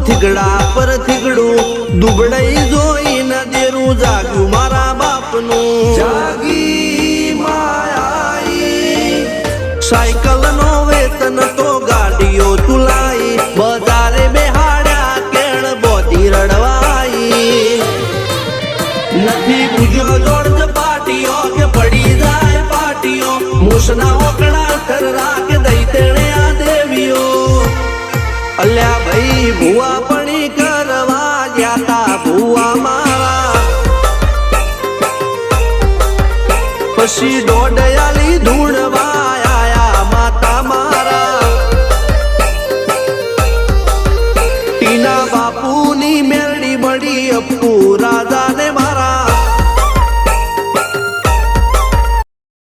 થીગડા પર થીગડું દુબળાઈ જોઈને દેરું જાગ્યું મારા બાપનું જાગી માયાઈ સાયકલ નો વેતન તો ગાડીઓ તુલાઈ બજારે બેહાડ્યા કેણ બોધી રડવાઈ નથી પૂજ્યો જોડ પાટીઓ કે પડી જાય પાટીઓ મૂસના ઓકડા થરરા કે દઈ તેણે આ દેવીઓ અલ્યા ભાઈ ભુવા પણી કરવા ગયા તા ભુવા મારા પછી દોડયાલી ધૂણવા